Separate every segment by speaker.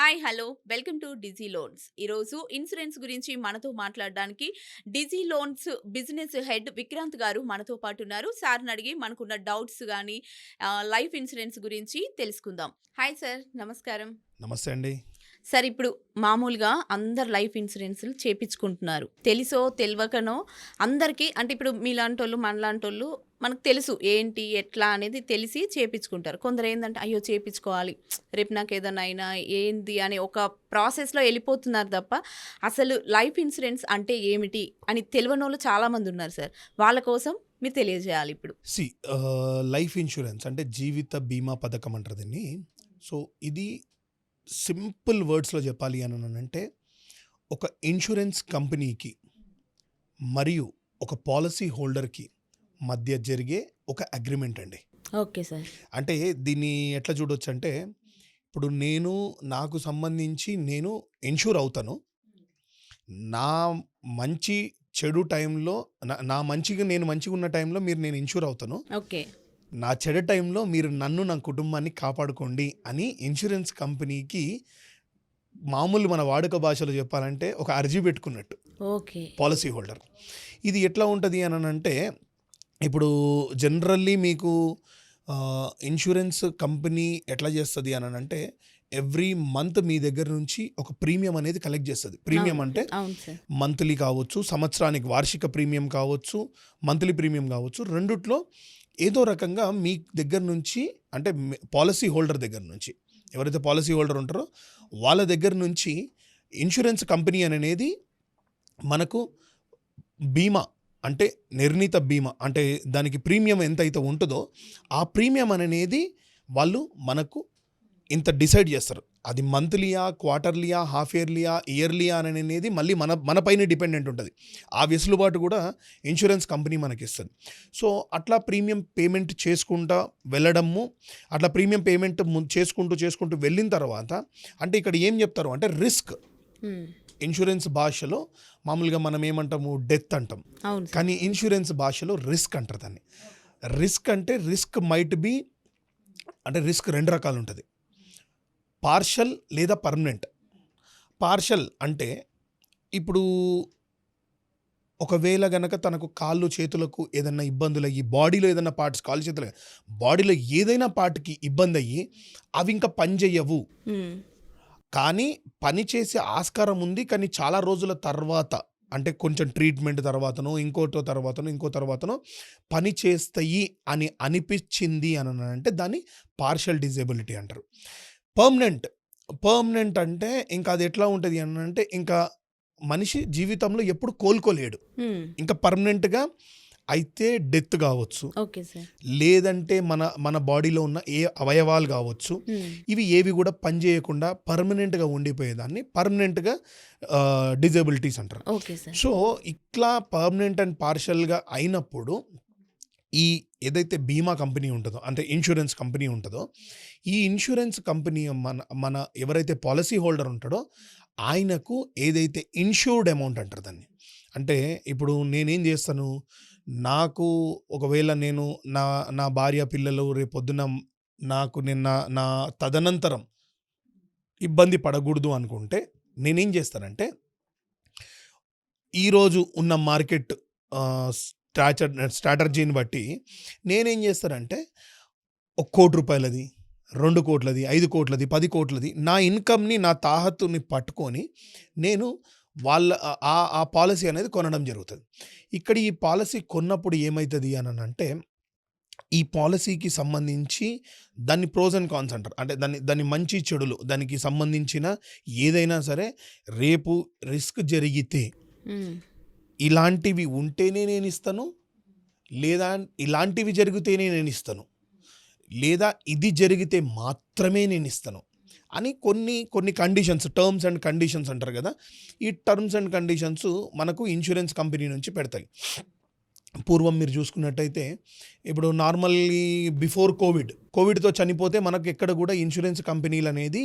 Speaker 1: Hi hello welcome to Digi Loans. ఈరోజు insurance గురించి మనతో మాట్లాడడానికి Digi Loans business head Vikrant garu మనతో పాటు ఉన్నారు. సార్ని అడిగి మనకున్న డౌట్స్ కానీ లైఫ్ ఇన్సూరెన్స్ గురించి తెలుసుకుందాం. హాయ్ సార్, నమస్కారం.
Speaker 2: నమస్తే అండి.
Speaker 1: సార్, ఇప్పుడు మామూలుగా అందరు లైఫ్ ఇన్సూరెన్స్‌లు చేపించుకుంటున్నారు. తెలిసో తెలవకనో అందరికీ, అంటే ఇప్పుడు మీలాంటోళ్ళు, మనలాంటోళ్ళు మనకు తెలుసు ఏంటి, ఎట్లా అనేది తెలిసి చేపించుకుంటారు. కొందరేందంటే అయ్యో! చేపించుకోవాలి, రేపు నాకేదన్నా అయినా ఏంది అనే ఒక ప్రాసెస్‌లో ఎళ్ళిపోతున్నారు తప్ప, అసలు లైఫ్ ఇన్సూరెన్స్ అంటే ఏమిటి అని తెలవనోళ్ళు చాలామందున్నారు సార్. వాళ్ళ కోసం మీరు తెలియజేయాలి ఇప్పుడు.
Speaker 2: సి లైఫ్ ఇన్సూరెన్స్ అంటే జీవిత బీమా పథకం అంటారు దీన్ని. సో, ఇది సింపుల్ వర్డ్స్‌లో చెప్పాలి అననంటే ఒక ఇన్సూరెన్స్ కంపెనీకి మరియు ఒక పాలిసీ హోల్డర్‌కి మధ్య జరిగే ఒక అగ్రీమెంట్ అండి.
Speaker 1: Okay sir.
Speaker 2: అంటే దీన్ని ఎట్లా చూడొచ్చంటే, ఇప్పుడు నాకు సంబంధించి నేను ఇన్ష్యూర్ అవుతాను. నా మంచి చెడు టైంలో నా నేను మంచిగున్న టైంలో నేను ఇన్ష్యూర్ అవుతాను.
Speaker 1: ఓకే.
Speaker 2: నా చెడు టైంలో మీరు నన్ను, నా కుటుంబాన్ని కాపాడుకోండి అని ఇన్సూరెన్స్ కంపెనీకి మామూలు మన వాడుక భాషలో చెప్పాలంటే ఒక అర్జీ పెట్టుకున్నట్టు
Speaker 1: ఓకే.
Speaker 2: Policy holder. ఇది ఎట్లా ఉంటుంది అనంటే, ఇప్పుడు జనరల్లీ మీకు ఇన్సూరెన్స్ కంపెనీ ఎట్లా చేస్తుంది అనంటే ఎవ్రీ మంత్ మీ దగ్గర నుంచి ఒక ప్రీమియం అనేది కలెక్ట్ చేస్తుంది. ప్రీమియం అంటే మంత్లీ కావచ్చు, సంవత్సరానికి వార్షిక ప్రీమియం కావచ్చు, మంత్లీ ప్రీమియం కావచ్చు. రెండిట్లో ఏదో రకంగా మీ దగ్గర నుంచి, అంటే పాలసీ హోల్డర్ దగ్గర నుంచి, ఎవరైతే పాలసీ హోల్డర్ ఉంటారో వాళ్ళ దగ్గర నుంచి ఇన్సూరెన్స్ కంపెనీ అనేది మనకు బీమా, అంటే నిర్ణీత బీమా, అంటే దానికి ప్రీమియం ఎంత అయితే ఉంటుందో ఆ ప్రీమియం అనేది వాళ్ళు మనకు ఇంత డిసైడ్ చేస్తారు. అది మంత్లీయా, క్వార్టర్లీయా, హాఫ్ ఇయర్లీయా, ఇయర్లీయా అనేది మళ్ళీ మన పైన డిపెండెంట్ ఉంటుంది. ఆ వెసులుబాటు కూడా ఇన్సూరెన్స్ కంపెనీ మనకి ఇస్తుంది. సో అట్లా ప్రీమియం పేమెంట్ చేసుకుంటా వెళ్ళడము, అట్లా ప్రీమియం పేమెంట్ చేసుకుంటూ వెళ్ళిన తర్వాత, అంటే ఇక్కడ ఏం చెప్తారు అంటే రిస్క్. ఇన్సూరెన్స్ భాషలో మామూలుగా మనం ఏమంటాము, డెత్ అంటాం, కానీ ఇన్సూరెన్స్ భాషలో రిస్క్ అంటారు దాన్ని. రిస్క్ అంటే రిస్క్ మైట్ బి, అంటే రిస్క్ రెండు రకాలు ఉంటుంది, పార్షల్ లేదా పర్మనెంట్. పార్షల్ అంటే ఇప్పుడు ఒకవేళ గనక తనకు కాళ్ళు చేతులకు ఏదైనా ఇబ్బందులు అయ్యి, బాడీలో ఏదైనా పార్ట్స్, కాళ్ళు చేతులు, బాడీలో ఏదైనా పార్ట్కి ఇబ్బంది అయ్యి అవి ఇంకా పని చేయవు, కానీ పని చేసే ఆస్కారం ఉంది, కానీ చాలా రోజుల తర్వాత, అంటే కొంచెం ట్రీట్మెంట్ తర్వాతనో ఇంకో తర్వాతనో పని చేస్తాయి అని అనిపించింది అని అంటే దాన్ని పార్షల్ డిజేబిలిటీ అంటారు. పర్మనెంట్ అంటే ఇంకా అది ఎట్లా ఉంటుంది అని అంటే, ఇంకా మనిషి జీవితంలో ఎప్పుడు కోలుకోలేడు. ఇంకా పర్మనెంట్గా అయితే డెత్ కావచ్చు, లేదంటే మన బాడీలో ఉన్న ఏ అవయవాలు కావచ్చు, ఇవి ఏవి కూడా పనిచేయకుండా పర్మనెంట్గా ఉండిపోయేదాన్ని పర్మనెంట్గా డిజేబిలిటీస్ అంటారు. సో ఇట్లా పర్మనెంట్ అండ్ పార్షల్గా అయినప్పుడు ఈ ఏదైతే బీమా కంపెనీ ఉంటుందో, అంటే ఇన్సూరెన్స్ కంపెనీ ఉంటుందో, ఈ ఇన్సూరెన్స్ కంపెనీ మన ఎవరైతే పాలసీ హోల్డర్ ఉంటాడో ఆయనకు ఏదైతే ఇన్సూర్డ్ అమౌంట్ అంటారు దాన్ని. అంటే ఇప్పుడు నేనేం చేస్తాను, నాకు ఒకవేళ నేను నా భార్య పిల్లలు రేపొద్దున నాకు నా తదనంతరం ఇబ్బంది పడకూడదు అనుకుంటే నేనేం చేస్తానంటే, ఈరోజు ఉన్న మార్కెట్ స్ట్రాటజీని బట్టి నేనేం చేస్తానంటే, 1 కోటి రూపాయలది, 2 కోట్లది, 5 కోట్లది, 10 కోట్లది, నా ఇన్కమ్ని, నా తాహత్తుని పట్టుకొని నేను ఆ పాలసీ అనేది కొనడం జరుగుతుంది. ఇక్కడ ఈ పాలసీ కొన్నప్పుడు ఏమవుతుంది అని అంటే, ఈ పాలసీకి సంబంధించి దాన్ని ప్రోస్ అండ్ కాన్స్ అంటారు. అంటే దాని మంచి చెడులు, దానికి సంబంధించిన ఏదైనా సరే, రేపు రిస్క్ జరిగితే ఇలాంటివి ఉంటేనే నేను ఇస్తాను, లేదా ఇలాంటివి జరిగితేనే నేను ఇస్తాను, లేదా ఇది జరిగితే మాత్రమే నేను ఇస్తాను అని కొన్ని కండిషన్స్, టర్మ్స్ అండ్ కండిషన్స్ అంటారు కదా. ఈ టర్మ్స్ అండ్ కండిషన్స్ మనకు ఇన్సూరెన్స్ కంపెనీ నుంచి పెడతాయి. పూర్వం మీరు చూసుకున్నట్టయితే, ఇప్పుడు నార్మల్లీ బిఫోర్ కోవిడ్తో చనిపోతే మనకు ఎక్కడ కూడా ఇన్సూరెన్స్ కంపెనీలు అనేది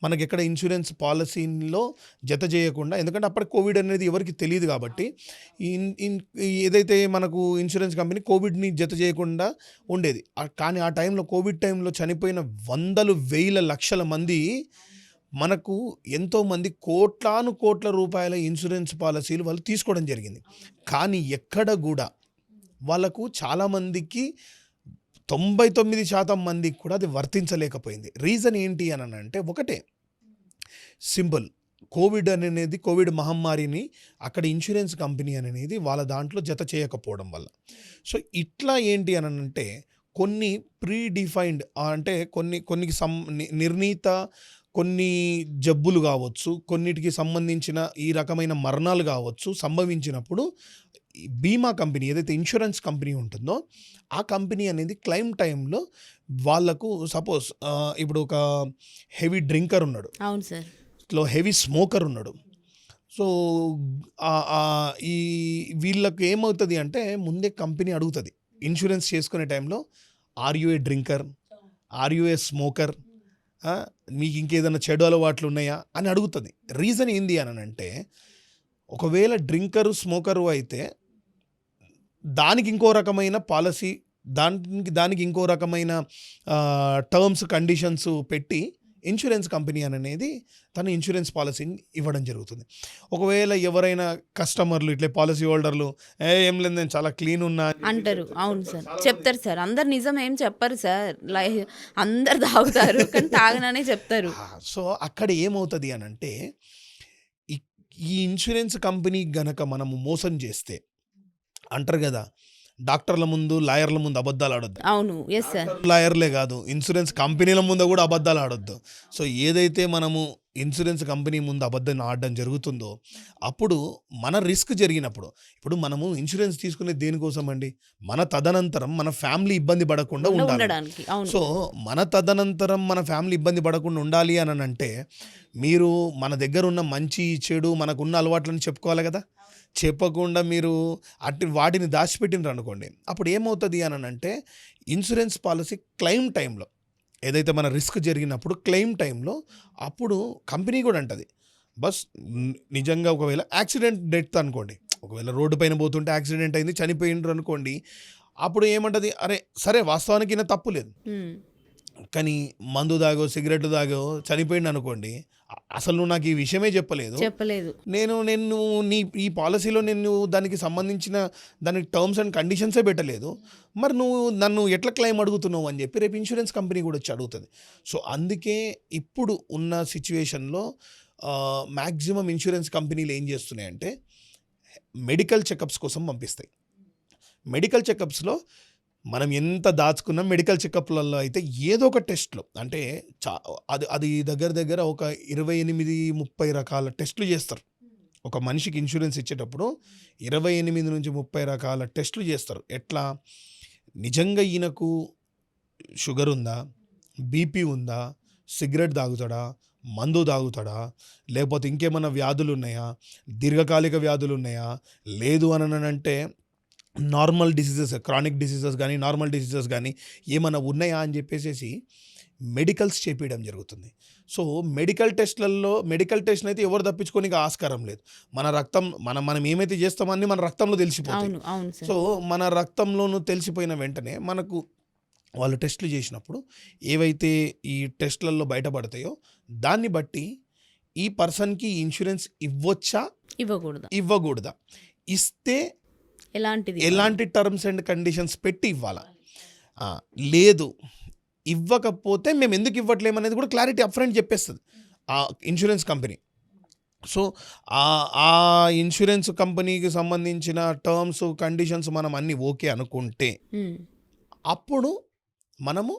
Speaker 2: మనకి ఎక్కడ ఇన్సూరెన్స్ పాలసీలో జత చేయకుండా, ఎందుకంటే అప్పటి కోవిడ్ అనేది ఎవరికి తెలియదు కాబట్టి ఏదైతే మనకు ఇన్సూరెన్స్ కంపెనీ కోవిడ్ని జత చేయకుండా ఉండేది. కానీ ఆ టైంలో, కోవిడ్ టైంలో చనిపోయిన వందలు వేల లక్షల మంది మనకు ఎంతోమంది కోట్లాను కోట్ల రూపాయల ఇన్సూరెన్స్ పాలసీలు వాళ్ళు తీసుకోవడం జరిగింది. కానీ ఎక్కడ గూడా వాళ్ళకు చాలామందికి 99% మందికి కూడా అది వర్తించలేకపోయింది. రీజన్ ఏంటి అనంటే ఒకటే సింపుల్. కోవిడ్ మహమ్మారిని అక్కడ ఇన్సూరెన్స్ కంపెనీ అనేది వాళ్ళ దాంట్లో జత చేయకపోవడం వల్ల. సో ఇట్లా ఏంటి అనంటే కొన్ని ప్రీ డిఫైన్డ్ అంటే కొన్ని నిర్ణీత కొన్ని జబ్బులు కావచ్చు, కొన్నిటికి సంబంధించిన ఈ రకమైన మరణాలు కావచ్చు సంభవించినప్పుడు ఈ బీమా కంపెనీ ఏదైతే ఇన్సూరెన్స్ కంపెనీ ఉంటుందో ఆ కంపెనీ అనేది క్లెయిమ్ టైంలో వాళ్ళకు సపోజ్ ఇప్పుడు ఒక హెవీ డ్రింకర్ ఉన్నాడు,
Speaker 1: అవును సార్.
Speaker 2: హెవీ స్మోకర్ ఉన్నాడు. సో ఈ వీళ్ళకి ఏమవుతుంది అంటే ముందే కంపెనీ అడుగుతుంది ఇన్సూరెన్స్ చేసుకునే టైంలో, are you a drinker, are you a smoker, మీకు ఇంకేదైనా చెడు అలవాట్లు ఉన్నాయా అని అడుగుతుంది. రీజన్ ఏంది అనంటే ఒకవేళ డ్రింకరు స్మోకరు అయితే దానికి ఇంకో రకమైన పాలసీ, దానికి ఇంకో రకమైన టర్మ్స్ కండిషన్స్ పెట్టి ఇన్సూరెన్స్ కంపెనీ అనేది తన ఇన్సూరెన్స్ పాలసీని ఇవ్వడం జరుగుతుంది. ఒకవేళ ఎవరైనా కస్టమర్లు ఇట్లా పాలసీ హోల్డర్లు ఏం లేదు నేను చాలా క్లీన్ ఉన్నా
Speaker 1: అంటారు. అవును సార్, చెప్తారు సార్. అందరు నిజం ఏం చెప్పరు సార్. అందరు తాగుతారు కానీ తాగననే చెప్తారు.
Speaker 2: సో అక్కడ ఏమవుతుంది అనంటే ఈ ఇన్సూరెన్స్ కంపెనీ గనక మనము మోసం చేస్తే అంటారు కదా, డాక్టర్ల ముందు లాయర్ల ముందు అబద్ధాలు ఆడొద్దు.
Speaker 1: అవును, ఎస్ సార్.
Speaker 2: లాయర్లే కాదు, ఇన్సూరెన్స్ కంపెనీల ముందు కూడా అబద్ధాలు ఆడొద్దు. సో ఏదైతే మనము ఇన్సూరెన్స్ కంపెనీ ముందు అబద్ధం ఆడడం జరుగుతుందో అప్పుడు మన రిస్క్ జరిగినప్పుడు, ఇప్పుడు మనము ఇన్సూరెన్స్ తీసుకునే దేనికోసం అండి, మన తదనంతరం మన ఫ్యామిలీ ఇబ్బంది పడకుండా ఉండాలి.
Speaker 1: ఉండడానికి. అవును.
Speaker 2: సో మన తదనంతరం మన ఫ్యామిలీ ఇబ్బంది పడకుండా ఉండాలి అని అంటే మీరు మన దగ్గర ఉన్న మంచి చెడు మనకున్న అలవాట్లను చెప్పుకోవాలి కదా. చెప్పకుండా మీరు వాటిని దాచిపెట్టినారు అనుకోండి, అప్పుడు ఏమవుతుంది అనంటే ఇన్సూరెన్స్ పాలసీ క్లెయిమ్ టైంలో ఏదైతే మన రిస్క్ జరిగినప్పుడు క్లెయిమ్ టైంలో అప్పుడు కంపెనీ కూడా అంటది, బస్ నిజంగా ఒకవేళ యాక్సిడెంట్ డెత్ అనుకోండి, ఒకవేళ రోడ్డు పైన పోతుంటే యాక్సిడెంట్ అయింది చనిపోయిండ్రు అనుకోండి, అప్పుడు ఏమంటది, అరే సరే వాస్తవానికి నా తప్పు లేదు, కానీ మందు దాగో సిగరెట్ దాగో చనిపోయింది అనుకోండి, అసలు నువ్వు నాకు ఈ విషయమే చెప్పలేదు, నేను ఈ పాలసీలో నేను దానికి సంబంధించిన దానికి టర్మ్స్ అండ్ కండిషన్సే పెట్టలేదు, మరి నువ్వు నన్ను ఎట్లా క్లెయిమ్ అడుగుతున్నావు అని చెప్పి రేపు ఇన్సూరెన్స్ కంపెనీ కూడా వచ్చి అడుగుతుంది. సో అందుకే ఇప్పుడు ఉన్న సిచ్యువేషన్లో మ్యాక్సిమం ఇన్సూరెన్స్ కంపెనీలు ఏం చేస్తున్నాయంటే మెడికల్ చెకప్స్ కోసం పంపిస్తాయి. మెడికల్ చెకప్స్లో మనం ఎంత దాచుకున్నా మెడికల్ చెకప్లలో అయితే ఏదో ఒక టెస్ట్లో అంటే అది దగ్గర ఒక 28-30 రకాల టెస్టులు చేస్తారు. ఒక మనిషికి ఇన్సూరెన్స్ ఇచ్చేటప్పుడు 28-30 రకాల టెస్టులు చేస్తారు. ఎట్లా, నిజంగా ఈయనకు షుగర్ ఉందా, బీపీ ఉందా, సిగరెట్ తాగుతాడా, మందు తాగుతాడా, లేకపోతే ఇంకేమైనా వ్యాధులు ఉన్నాయా, దీర్ఘకాలిక వ్యాధులు ఉన్నాయా, లేదు అంటే నార్మల్ డిసీజెస్, క్రానిక్ డిసీజెస్ కానీ నార్మల్ డిసీజెస్ కానీ ఏమైనా ఉన్నాయా అని చెప్పేసి మెడికల్స్ చేపించడం జరుగుతుంది. సో మెడికల్ టెస్ట్ అయితే ఎవరు తప్పించుకోనికి ఆస్కారం లేదు. మన రక్తం మనం ఏమైతే చేస్తామో అన్నీ మన రక్తంలో తెలిసిపోతాయి. సో మన రక్తంలోనూ తెలిసిపోయిన వెంటనే మనకు వాళ్ళు టెస్టులు చేసినప్పుడు ఏవైతే ఈ టెస్టులలో బయటపడతాయో దాన్ని బట్టి ఈ పర్సన్కి ఇన్సూరెన్స్ ఇవ్వచ్చా ఇవ్వకూడదా, ఇస్తే ఎలాంటి టర్మ్స్ అండ్ కండిషన్స్ పెట్టి ఇవ్వాలా, లేదు ఇవ్వకపోతే మేము ఎందుకు ఇవ్వట్లేము అనేది కూడా క్లారిటీ అప్ఫ్రంట్ చెప్పేస్తుంది ఆ ఇన్సూరెన్స్ కంపెనీ. సో ఆ ఇన్సూరెన్స్ కంపెనీకి సంబంధించిన టర్మ్స్ కండిషన్స్ మనం అన్నీ ఓకే అనుకుంటే అప్పుడు మనము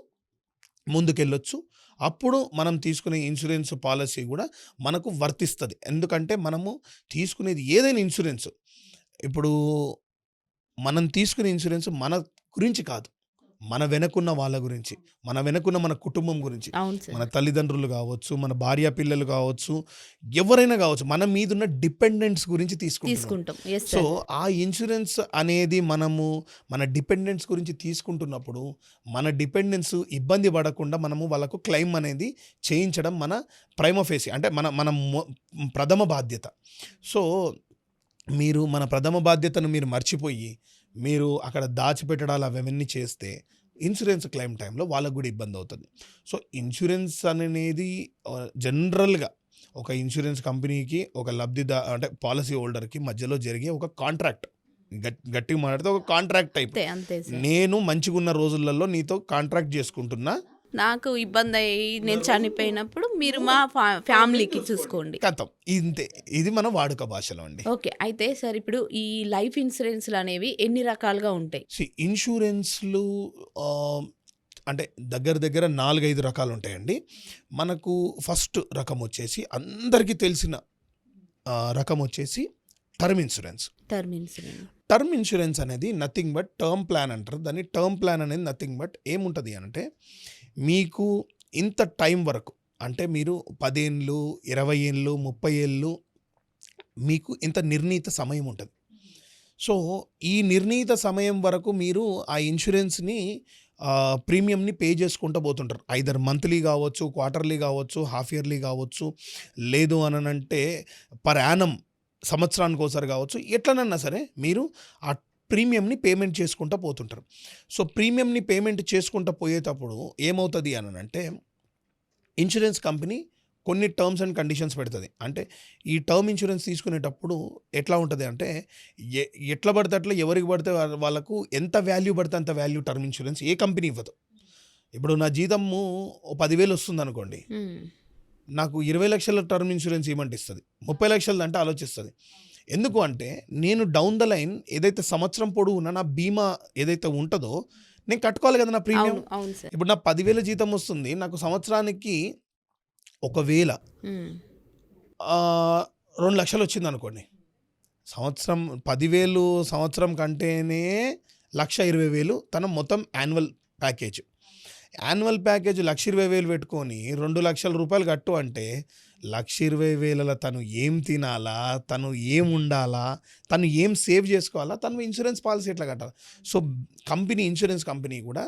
Speaker 2: ముందుకెళ్ళొచ్చు. అప్పుడు మనం తీసుకునే ఇన్సూరెన్స్ పాలసీ కూడా మనకు వర్తిస్తుంది. ఎందుకంటే మనము తీసుకునేది ఏదైనా ఇన్సూరెన్స్, ఇప్పుడు మనం తీసుకునే ఇన్సూరెన్స్ మన గురించి కాదు, మన వెనకున్న వాళ్ళ గురించి, మన వెనకున్న మన కుటుంబం గురించి, మన తల్లిదండ్రులు కావచ్చు, మన భార్య పిల్లలు కావచ్చు, ఎవరైనా కావచ్చు, మన మీదున్న డిపెండెంట్స్ గురించి తీసుకుంటాం. సో ఆ ఇన్సూరెన్స్ అనేది మనము మన డిపెండెంట్స్ గురించి తీసుకుంటున్నప్పుడు మన డిపెండెంట్స్ ఇబ్బంది పడకుండా మనము వాళ్ళకు క్లెయిమ్ అనేది చేయించడం మన ప్రైమా ఫేసి అంటే మన ప్రథమ బాధ్యత. సో మీరు మన ప్రథమ బాధ్యతను మీరు మర్చిపోయి మీరు అక్కడ దాచిపెట్టడాలు అవన్నీ చేస్తే ఇన్సూరెన్స్ క్లెయిమ్ టైంలో వాళ్ళకు కూడా ఇబ్బంది అవుతుంది. సో ఇన్సూరెన్స్ అనేది జనరల్గా ఒక ఇన్సూరెన్స్ కంపెనీకి ఒక అంటే పాలసీ హోల్డర్కి మధ్యలో జరిగే ఒక కాంట్రాక్ట్. గట్టిగా మాట్లాడితే ఒక కాంట్రాక్ట్ టైప్.
Speaker 1: అంతే సార్.
Speaker 2: నేను మంచిగా ఉన్న రోజులలో నీతో కాంట్రాక్ట్ చేసుకుంటున్నా,
Speaker 1: నాకు ఇబ్బంది అయ్యి నేను చనిపోయినప్పుడు మీరు మా ఫ్యామిలీకి చూసుకోండి.
Speaker 2: కథం ఇంతే. ఇది మన వాడుక భాషలో అండి.
Speaker 1: ఓకే. అయితే సార్ ఇప్పుడు ఈ లైఫ్ ఇన్సూరెన్స్లు అనేవి ఎన్ని రకాలుగా ఉంటాయి?
Speaker 2: ఇన్సూరెన్స్లు అంటే దగ్గర 4-5 రకాలు ఉంటాయండి. మనకు ఫస్ట్ రకం వచ్చేసి అందరికీ తెలిసిన రకం వచ్చేసి టర్మ్ ఇన్సూరెన్స్. టర్మ్ ఇన్సూరెన్స్ అనేది నథింగ్ బట్ టర్మ్ ప్లాన్ అంటారు దాన్ని. టర్మ్ ప్లాన్ అనేది నథింగ్ బట్ ఏముంటుంది అంటే మీకు ఇంత టైం వరకు, అంటే మీరు 10 ఏళ్ళు 20 ఏళ్ళు 30 ఏళ్ళు మీకు ఇంత నిర్ణీత సమయం ఉంటుంది. సో ఈ నిర్ణీత సమయం వరకు మీరు ఆ ఇన్సూరెన్స్ని ప్రీమియంని పే చేసుకుంటూ పోతుంటారు. ఐదర్ మంత్లీ కావచ్చు, క్వార్టర్లీ కావచ్చు, హాఫ్ ఇయర్లీ కావచ్చు, లేదు అనంటే పర్ యానం సంవత్సరానికి ఒకసారి కావచ్చు, ఎట్లనన్నా సరే మీరు ఆ ప్రీమియంని పేమెంట్ చేసుకుంటూ పోతుంటారు. సో ప్రీమియంని పేమెంట్ చేసుకుంటూ పోయేటప్పుడు ఏమవుతుంది అనంటే ఇన్సూరెన్స్ కంపెనీ కొన్ని టర్మ్స్ అండ్ కండిషన్స్ పెడుతుంది. అంటే ఈ టర్మ్ ఇన్సూరెన్స్ తీసుకునేటప్పుడు ఎట్లా ఉంటుంది అంటే ఎట్లా పడితే అట్లా ఎవరికి పడితే వాళ్ళకు ఎంత వాల్యూ పడితే అంత వాల్యూ టర్మ్ ఇన్సూరెన్స్ ఏ కంపెనీ ఇవ్వదు. ఇప్పుడు నా జీతము 10,000 వస్తుంది అనుకోండి, నాకు 20 లక్షల టర్మ్ ఇన్సూరెన్స్ ఇవ్వమంటే ఇస్తుంది. 30 లక్షలు అంటే ఆలోచిస్తుంది. ఎందుకు అంటే నేను డౌన్ ద లైన్ ఏదైతే సంవత్సరం పొడవునా నా బీమా ఏదైతే ఉంటుందో నేను కట్టుకోవాలి కదా నా ప్రీమియం. ఇప్పుడు నా 10,000 జీతం వస్తుంది, నాకు సంవత్సరానికి ఒకవేళ 2 లక్షలు వచ్చింది అనుకోండి, సంవత్సరం 10,000 సంవత్సరం కంటేనే 1,20,000 తన మొత్తం యాన్యువల్ ప్యాకేజ్. యాన్యువల్ ప్యాకేజ్ 1,20,000 పెట్టుకొని 2 లక్షల రూపాయలు కట్టు అంటే 1,20,000 తను ఏం తినాలా, తను ఏం ఉండాలా, తను ఏం సేవ్ చేసుకోవాలా, తను ఇన్సూరెన్స్ పాలసీ ఎట్లా కట్టాలి. సో ఇన్సూరెన్స్ కంపెనీ కూడా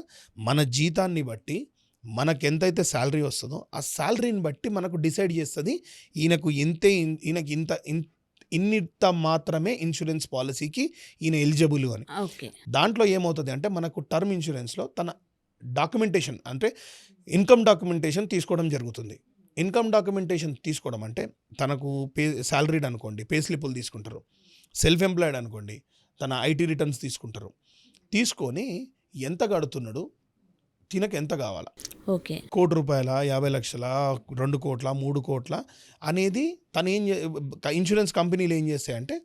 Speaker 2: మన జీతాన్ని బట్టి మనకు ఎంతైతే శాలరీ వస్తుందో ఆ శాలరీని బట్టి మనకు డిసైడ్ చేస్తుంది ఈయనకు ఇంత మాత్రమే ఇన్సూరెన్స్ పాలసీకి ఈయన ఎలిజిబుల్ అని. దాంట్లో ఏమవుతుంది అంటే మనకు టర్మ్ ఇన్సూరెన్స్లో తన డాక్యుమెంటేషన్ అంటే ఇన్కమ్ డాక్యుమెంటేషన్ తీసుకోవడం జరుగుతుంది. ఇన్కమ్ డాక్యుమెంటేషన్ తీసుకోవడం అంటే తనకు శాలరీడ్ అనుకోండి పే స్లిప్పులు తీసుకుంటారు, సెల్ఫ్ ఎంప్లాయిడ్ అనుకోండి తన ఐటీ రిటర్న్స్ తీసుకుంటారు. తీసుకొని ఎంత కడుతున్నాడు, తినకు ఎంత కావాలా,
Speaker 1: ఓకే,
Speaker 2: 1 కోటి రూపాయల, 50 లక్షల, 2 కోట్ల, 3 కోట్ల అనేది తను ఇన్సూరెన్స్ కంపెనీలు ఏం చేస్తాయంటే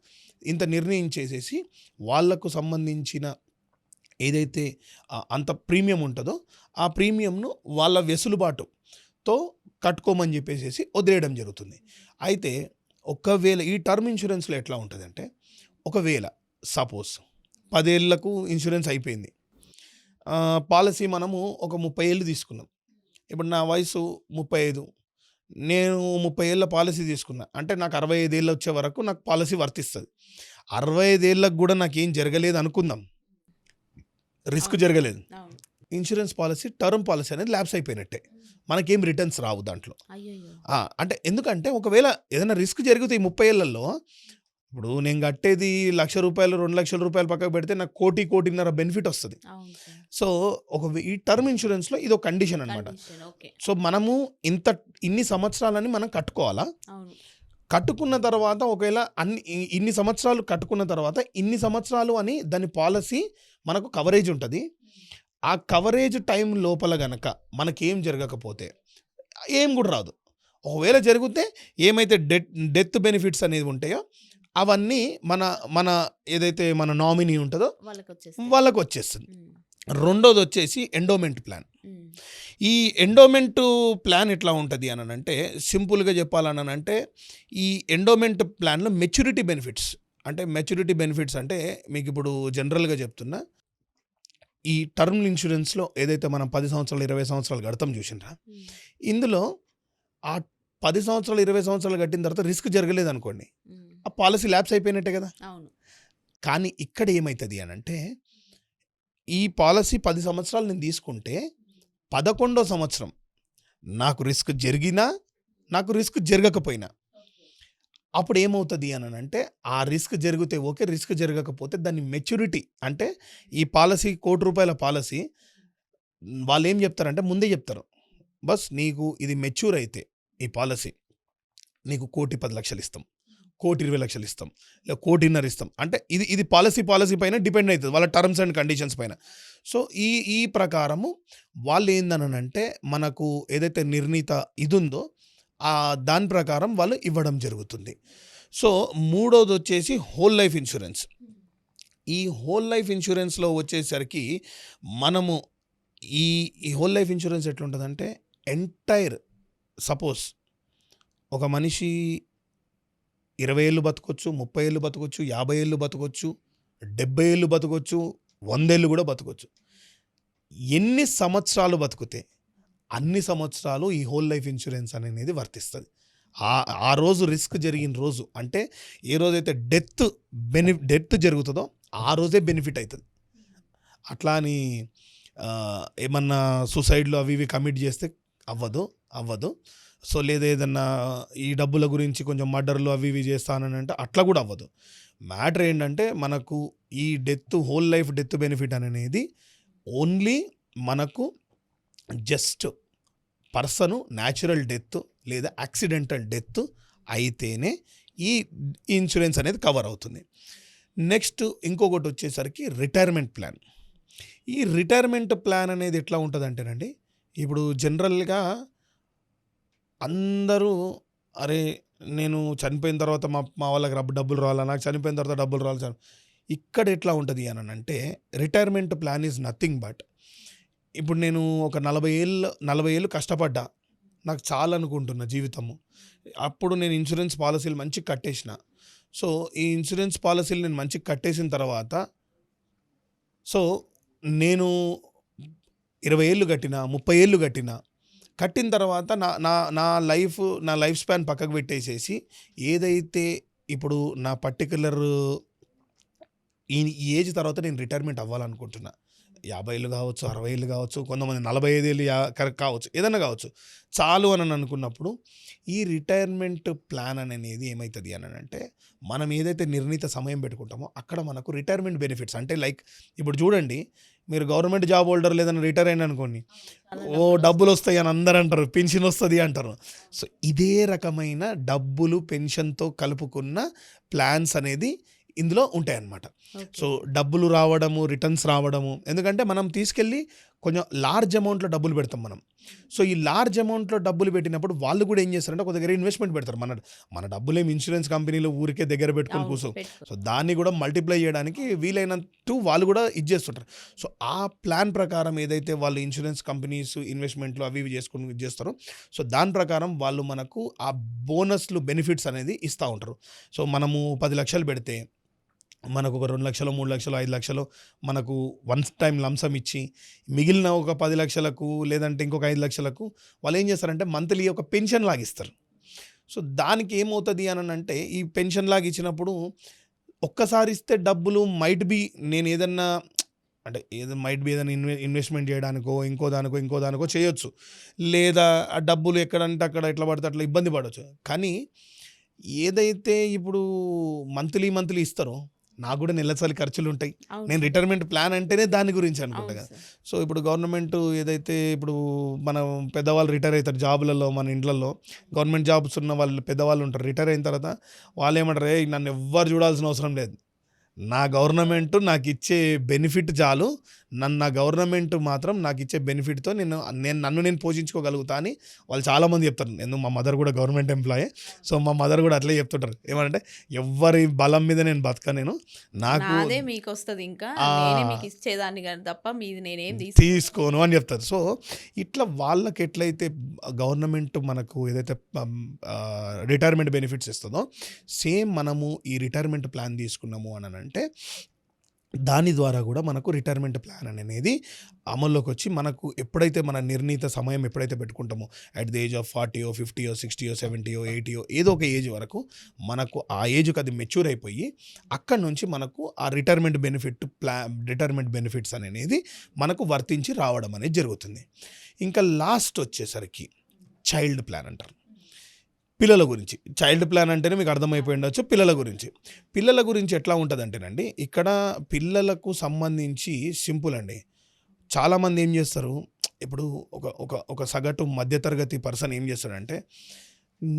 Speaker 2: ఇంత నిర్ణయం చేసేసి వాళ్లకు సంబంధించిన ఏదైతే అంత ప్రీమియం ఉంటుందో ఆ ప్రీమియంను వాళ్ళ వెసులుబాటుతో కట్టుకోమని చెప్పేసి వదిలేయడం జరుగుతుంది. అయితే ఒకవేళ ఈ టర్మ్ ఇన్సూరెన్స్లో ఎట్లా ఉంటుందంటే ఒకవేళ సపోజ్ 10 ఏళ్లకు ఇన్సూరెన్స్ అయిపోయింది, పాలసీ మనము ఒక 30 ఏళ్ళు తీసుకున్నాం. ఇప్పుడు నా వయసు 35, నేను 30 ఏళ్ళ పాలసీ తీసుకున్నా అంటే నాకు 65 ఏళ్ళు వచ్చే వరకు నాకు పాలసీ వర్తిస్తుంది. 65 ఏళ్ళకు కూడా నాకేం జరగలేదు అనుకుందాం, రిస్క్ జరగలేదు, ఇన్సూరెన్స్ పాలసీ టర్మ్ పాలసీ అనేది ల్యాప్స్ అయిపోయినట్టే, మనకేం రిటర్న్స్ రావు దాంట్లో. అంటే ఎందుకంటే ఒకవేళ ఏదైనా రిస్క్ జరిగితే ఈ 30 ఏళ్లలో ఇప్పుడు నేను కట్టేది 1,00,000 రూపాయలు 2,00,000 రూపాయలు పక్కకు పెడితే నాకు 1,00,00,000 బెనిఫిట్ వస్తుంది. సో ఈ టర్మ్ ఇన్సూరెన్స్లో ఇది ఒక కండిషన్ అనమాట. సో మనము ఇన్ని సంవత్సరాలని మనం కట్టుకోవాలా, కట్టుకున్న తర్వాత ఒకవేళ ఇన్ని సంవత్సరాలు కట్టుకున్న తర్వాత ఇన్ని సంవత్సరాలు అని దాని పాలసీ మనకు కవరేజ్ ఉంటుంది. ఆ కవరేజ్ టైం లోపల గనక మనకేం జరగకపోతే ఏం కూడా రాదు. ఒకవేళ జరిగితే ఏమైతే డెత్ బెనిఫిట్స్ అనేది ఉంటాయో అవన్నీ మన ఏదైతే మన నామినీ ఉంటుందో వాళ్ళకు వచ్చేస్తుంది. రెండోది వచ్చేసి ఎండోమెంట్ ప్లాన్. ఈ ఎండోమెంట్ ప్లాన్ ఎట్లా ఉంటుంది అనంటే సింపుల్గా చెప్పాలనంటే ఈ ఎండోమెంట్ ప్లాన్లో మెచ్యూరిటీ బెనిఫిట్స్ అంటే మీకు ఇప్పుడు జనరల్గా చెప్తున్నా, ఈ టర్మ్ ఇన్సూరెన్స్లో ఏదైతే మనం 10 సంవత్సరాలు 20 సంవత్సరాలు కడతాం చూసినరా, ఇందులో ఆ 10 సంవత్సరాలు 20 సంవత్సరాలు కట్టిన తర్వాత రిస్క్ జరగలేదు అనుకోండి, ఆ పాలసీ ల్యాప్స్ అయిపోయినట్టే కదా. కానీ ఇక్కడ ఏమవుతుంది అనంటే ఈ పాలసీ 10 సంవత్సరాలు నేను తీసుకుంటే 11వ సంవత్సరం నాకు రిస్క్ జరిగినా నాకు రిస్క్ జరగకపోయినా అప్పుడు ఏమవుతుంది అనంటే ఆ రిస్క్ జరిగితే ఓకే, రిస్క్ జరగకపోతే దాన్ని మెచ్యూరిటీ అంటే ఈ పాలసీ 1,00,00,000 రూపాయల పాలసీ వాళ్ళేం చెప్తారంటే ముందే చెప్తారు. బస్ నీకు ఇది మెచ్యూర్ అయితే ఈ పాలిసీ నీకు 1,10,00,000 ఇస్తాం. 1,20,00,000 ఇస్తాం. లేదా 1,50,00,000 ఇస్తాం. అంటే ఇది పాలిసీ పైన డిపెండ్ అయితది. వాళ్ళ టర్మ్స్ అండ్ కండిషన్స్ పైన. సో, ఈ ప్రకారము వాళ్ళేందనంటే మనకు ఏదైతే నిర్ణీత ఇదుందో దాని ప్రకారం వాళ్ళు ఇవ్వడం జరుగుతుంది. సో, మూడోదొచ్చేసి హోల్ లైఫ్ ఇన్స్యూరెన్స్. ఈ హోల్ లైఫ్ ఇన్స్యూరెన్స్‌లో వచ్చేసరికి మనము ఈ హోల్ లైఫ్ ఇన్స్యూరెన్స్ ఎట్లుంటదంటే ఎంటైర్ సపోజ్ ఒక మనిషి 20 ఏళ్ళు బతకొచ్చు, 30 ఏళ్ళు బతకొచ్చు, 50 ఏళ్ళు బతకొచ్చు, 70 ఏళ్ళు బతకొచ్చు, 100 ఏళ్ళు కూడా బతకొచ్చు. ఎన్ని సంవత్సరాలు బతికితే అన్ని సంవత్సరాలు ఈ హోల్ లైఫ్ ఇన్స్యూరెన్స్ అనేది వర్తిస్తది. ఆ రోజు రిస్క్ జరిగిన రోజు అంటే ఏ రోజైతే డెత్ జరుగుతుందో ఆ రోజే బెనిఫిట్ అవుతుంది. అట్లా అని ఏమన్నా సూసైడ్‌లో అవి ఇవి కమిట్ చేస్తే అవ్వదు. సో, లేదా ఏదన్నా ఈ డబ్బుల గురించి కొంచెం మర్డర్‌లు అవి ఇవి చేస్తానంటే అట్లా కూడా అవ్వదు. మ్యాటర్ ఏంటంటే మనకు ఈ హోల్ లైఫ్ డెత్ బెనిఫిట్ అనేది ఓన్లీ మనకు జస్ట్ పర్సను న్యాచురల్ డెత్ లేదా యాక్సిడెంటల్ డెత్ అయితేనే ఈ ఇన్సూరెన్స్ అనేది కవర్ అవుతుంది. నెక్స్ట్ ఇంకొకటి వచ్చేసరికి రిటైర్మెంట్ ప్లాన్. ఈ రిటైర్మెంట్ ప్లాన్ అనేది ఎట్లా ఉంటుందంటేనండి, ఇప్పుడు జనరల్‌గా అందరూ అరే నేను చనిపోయిన తర్వాత మా వాళ్ళకి డబ్బులు రావాలా, నాకు చనిపోయిన తర్వాత డబ్బులు రావాలి. ఇక్కడ ఎట్లా ఉంటుంది అనంటే retirement plan is nothing but ఇప్పుడు నేను ఒక 40 ఏళ్ళు కష్టపడ్డా, నాకు చాలనుకుంటున్నా జీవితము. అప్పుడు నేను ఇన్సూరెన్స్ పాలసీలు మంచిగా కట్టేసిన. సో, ఈ ఇన్సూరెన్స్ పాలసీలు నేను మంచిగా కట్టేసిన తర్వాత సో, నేను 20 ఏళ్ళు కట్టినా, 30 ఏళ్ళు కట్టిన తర్వాత నా లైఫ్ స్పాన్ పక్కకు పెట్టేసేసి ఏదైతే ఇప్పుడు నా పర్టిక్యులర్ ఈ ఏజ్ తర్వాత నేను రిటైర్మెంట్ అవ్వాలనుకుంటున్నా. 50 ఏళ్ళు కావచ్చు, 60 ఏళ్ళు కావచ్చు, కొంతమంది 45 ఏళ్ళు కావచ్చు, ఏదైనా కావచ్చు. చాలు అని అనుకున్నప్పుడు ఈ రిటైర్మెంట్ ప్లాన్ అనేది ఏమవుతుంది అంటే మనం ఏదైతే నిర్ణీత సమయం పెట్టుకుంటామో అక్కడ మనకు రిటైర్మెంట్ బెనిఫిట్స్ అంటే లైక్ ఇప్పుడు చూడండి, మీరు గవర్నమెంట్ జాబ్ హోల్డర్ లేదని రిటైర్ అయిన అనుకోండి, డబ్బులు వస్తాయి అని అందరూ అంటారు, పెన్షన్ వస్తుంది అంటారు. సో, ఇదే రకమైన డబ్బులు పెన్షన్తో కలుపుకున్న ప్లాన్స్ అనేది ఇందులో ఉంటాయన్నమాట. సో, డబ్బులు రావడము, రిటర్న్స్ రావడము, ఎందుకంటే మనం తీసుకెళ్ళి కొంచెం లార్జ్ అమౌంట్‌లో డబ్బులు పెడతాం మనం. సో, ఈ లార్జ్ అమౌంట్‌లో డబ్బులు పెట్టినప్పుడు వాళ్ళు కూడా ఏం చేస్తారంటే ఒక దగ్గర ఇన్వెస్ట్మెంట్ పెడతారు. మన డబ్బులేమి ఇన్సూరెన్స్ కంపెనీలో ఊరికే దగ్గర పెట్టుకొని కూర్చో. సో, దాన్ని కూడా మల్టిప్లై చేయడానికి వీలైనంత వాళ్ళు కూడా చేస్తుంటారు. సో, ఆ ప్లాన్ ప్రకారం ఏదైతే వాళ్ళు ఇన్సూరెన్స్ కంపెనీస్ ఇన్వెస్ట్మెంట్లు అవి ఇవి చేసుకొని చేస్తారో సో, దాని ప్రకారం వాళ్ళు మనకు ఆ బోనస్లు బెనిఫిట్స్ అనేది ఇస్తూ ఉంటారు. సో, మనము 10 లక్షలు పెడితే మనకు ఒక 2 లక్షలు, 3 లక్షలు, 5 లక్షలు మనకు వన్ టైం లంసమ్ ఇచ్చి మిగిలిన ఒక 10 లక్షలకు లేదంటే ఇంకొక 5 లక్షలకు వాళ్ళు ఏం చేస్తారంటే మంత్లీ ఒక పెన్షన్ లాగా ఇస్తారు. సో, దానికి ఏమవుతుంది అంటే ఈ పెన్షన్ లాగా ఇచ్చినప్పుడు ఒక్కసారి ఇస్తే డబ్బులు నేను ఏదన్నా అంటే ఏదైనా ఇన్వెస్ట్మెంట్ చేయడానికో ఇంకో దానికో చేయొచ్చు, లేదా ఆ డబ్బులు ఎక్కడంటే అక్కడ ఎట్లా పడితే అట్లా ఇబ్బంది పడవచ్చు. కానీ ఏదైతే ఇప్పుడు మంత్లీ ఇస్తారో నాకు కూడా నెలసరి ఖర్చులు ఉంటాయి. నేను రిటైర్మెంట్ ప్లాన్ అంటేనే దాని గురించి అనుకుంటా కదా. సో, ఇప్పుడు గవర్నమెంట్ ఏదైతే ఇప్పుడు మనం పెద్దవాళ్ళు రిటైర్ అవుతారు జాబులలో, మన ఇండ్లలో గవర్నమెంట్ జాబ్స్ ఉన్న వాళ్ళు పెద్దవాళ్ళు ఉంటారు. రిటైర్ అయిన తర్వాత వాళ్ళు ఏమంటారు, నన్ను ఎవ్వరు చూడాల్సిన అవసరం లేదు, నా గవర్నమెంట్ నాకు ఇచ్చే బెనిఫిట్ చాలు, నా గవర్నమెంట్ మాత్రం నాకు ఇచ్చే బెనిఫిట్తో నన్ను పోషించుకోగలుగుతా అని వాళ్ళు చాలామంది చెప్తారు. ఎందుకు మా మదర్ కూడా గవర్నమెంట్ ఎంప్లాయే. సో, మా మదర్ కూడా అట్లే చెప్తుంటారు, ఏమంటే ఎవ్వరి బలం మీద నేను బతక, నాకు
Speaker 1: మీకు వస్తుంది ఇంకా మీకు ఇచ్చేదాన్ని తప్ప మీది నేనేం
Speaker 2: తీసుకోను అని చెప్తారు. సో, ఇట్లా వాళ్ళకి ఎట్లయితే గవర్నమెంట్ మనకు ఏదైతే రిటైర్మెంట్ బెనిఫిట్స్ ఇస్తుందో సేమ్ మనము ఈ రిటైర్మెంట్ ప్లాన్ తీసుకున్నాము అని అంటే దాని ద్వారా కూడా మనకు రిటైర్మెంట్ ప్లాన్ అనేది అమల్లోకి వచ్చి మనకు ఎప్పుడైతే మన నిర్ణీత సమయం ఎప్పుడైతే పెట్టుకుంటామో అట్ ది ఏజ్ ఆఫ్ 40 50 60 70 80 ఏదో ఒక ఏజ్ వరకు మనకు ఆ ఏజ్కి అది మెచ్యూర్ అయిపోయి అక్కడ నుంచి మనకు ఆ రిటైర్మెంట్ బెనిఫిట్స్ అనేది మనకు వర్తించి రావడం అనేది జరుగుతుంది. ఇంకా లాస్ట్ వచ్చేసరికి చైల్డ్ ప్లాన్ అంటారు. పిల్లల గురించి చైల్డ్ ప్లాన్ అంటేనే మీకు అర్థమైపోయి ఉండొచ్చు. పిల్లల గురించి ఎట్లా ఉంటుంది అంటేనండి, ఇక్కడ పిల్లలకు సంబంధించి సింపుల్ అండి, చాలామంది ఏం చేస్తారు, ఇప్పుడు ఒక ఒక ఒక సగటు మధ్యతరగతి పర్సన్ ఏం చేస్తాడంటే,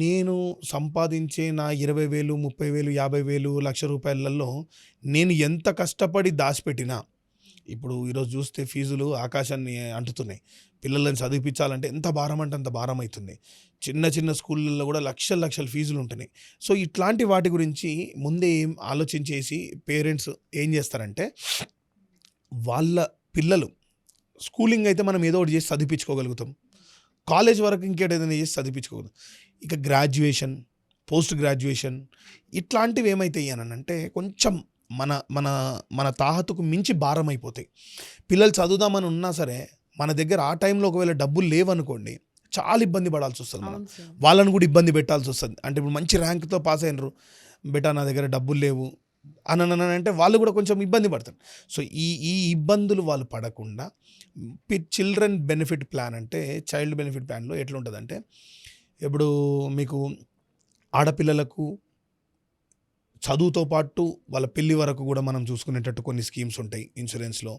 Speaker 2: నేను సంపాదించే నా 20,000, 30,000, 50,000, ₹1,00,000 నేను ఎంత కష్టపడి దాచిపెట్టినా, ఇప్పుడు ఈరోజు చూస్తే ఫీజులు ఆకాశాన్ని అంటుతున్నాయి. పిల్లలని చదివిపించాలంటే ఎంత భారం అంటే అంత భారం అవుతుంది. చిన్న చిన్న స్కూళ్ళల్లో కూడా లక్షల లక్షల ఫీజులు ఉంటున్నాయి. సో ఇట్లాంటి వాటి గురించి ముందే ఏం ఆలోచించేసి పేరెంట్స్ ఏం చేస్తారంటే, వాళ్ళ పిల్లలు స్కూలింగ్ అయితే మనం ఏదో ఒకటి చేసి చదివించుకోగలుగుతాం. కాలేజ్ వరకు ఇంకేదైనా చేసి చదివించుకోగలుగుతాం. ఇక గ్రాడ్యుయేషన్, పోస్ట్ గ్రాడ్యుయేషన్ ఇట్లాంటివి ఏమైతాయి అని అంటే కొంచెం మన మన మన తాహతుకు మించి భారం అయిపోతాయి. పిల్లలు చదువుదామని ఉన్నా సరే మన దగ్గర ఆ టైంలో ఒకవేళ డబ్బులు లేవనుకోండి, చాలా ఇబ్బంది పడాల్సి వస్తుంది. మనం
Speaker 1: అవును సార్.
Speaker 2: వాళ్ళని కూడా ఇబ్బంది పెట్టాల్సి వస్తుంది. అంటే ఇప్పుడు మంచి ర్యాంక్తో పాస్ అయినరు, బేటా నా దగ్గర డబ్బులు లేవు అని అంటే వాళ్ళు కూడా కొంచెం ఇబ్బంది పడతారు. సో ఈ ఈ ఇబ్బందులు వాళ్ళు పడకుండా చిల్డ్రన్ బెనిఫిట్ ప్లాన్ అంటే, చైల్డ్ బెనిఫిట్ ప్లాన్లో ఎట్లుంటుందంటే, ఇప్పుడు మీకు ఆడపిల్లలకు చదువుతో పాటు వాళ్ళ పెళ్లి వరకు కూడా మనం చూసుకునేటట్టు కొన్ని స్కీమ్స్ ఉంటాయి ఇన్సూరెన్స్లో.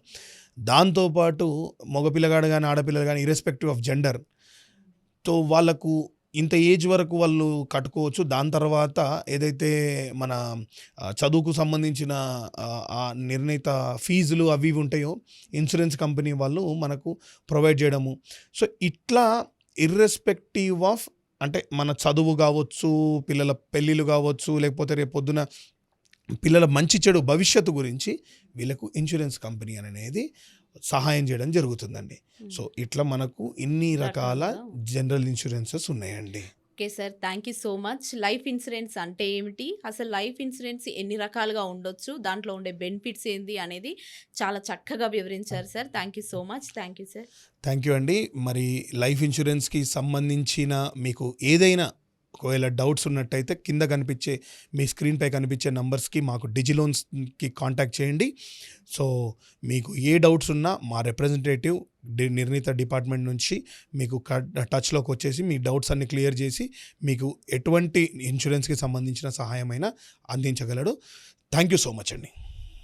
Speaker 2: దాంతోపాటు మగపిల్లగాడు కానీ ఆడపిల్లలు కానీ ఇర్రెస్పెక్టివ్ ఆఫ్ జెండర్తో వాళ్ళకు ఇంత ఏజ్ వరకు వాళ్ళు కట్టుకోవచ్చు. దాని తర్వాత ఏదైతే మన చదువుకు సంబంధించిన ఆ నిర్ణీత ఫీజులు అవి ఇవి ఉంటాయో ఇన్సూరెన్స్ కంపెనీ వాళ్ళు మనకు ప్రొవైడ్ చేయడము. సో ఇట్లా ఇర్రెస్పెక్టివ్ ఆఫ్, అంటే మన చదువు కావచ్చు, పిల్లల పెళ్ళిళ్ళు కావచ్చు, లేకపోతే రేపు పొద్దున పిల్లల మంచి చెడు భవిష్యత్తు గురించి వీళ్ళకు ఇన్సూరెన్స్ కంపెనీ అనేది సహాయం చేయడం జరుగుతుందండి. సో ఇట్లా మనకు ఇన్ని రకాల జనరల్ ఇన్సూరెన్సెస్ ఉన్నాయండి.
Speaker 1: Okay sir, thank you so much. Life insurance అంటే ఏమిటి, అసలు లైఫ్ ఇన్సూరెన్స్ ఎన్ని రకాలుగా ఉండొచ్చు, దాంట్లో ఉండే బెనిఫిట్స్ ఏంది అనేది చాలా చక్కగా వివరించారు sir. Thank you so much. Thank you sir.
Speaker 2: Thank you అండి. మరి లైఫ్ ఇన్సూరెన్స్కి సంబంధించిన మీకు ఏదైనా ఒకవేళ డౌట్స్ ఉన్నట్టయితే కింద కనిపించే మీ స్క్రీన్పై కనిపించే నంబర్స్కి మాకు డిజిలోన్స్కి కాంటాక్ట్ చేయండి. సో మీకు ఏ డౌట్స్ ఉన్నా మా రిప్రజెంటేటివ్ నిర్ణీత డిపార్ట్మెంట్ నుంచి మీకు టచ్లోకి వచ్చేసి మీ డౌట్స్ అన్ని క్లియర్ చేసి మీకు ఎటువంటి ఇన్సూరెన్స్కి సంబంధించిన సహాయమైనా అందించగలడు. థ్యాంక్ యూ సో మచ్ అండి.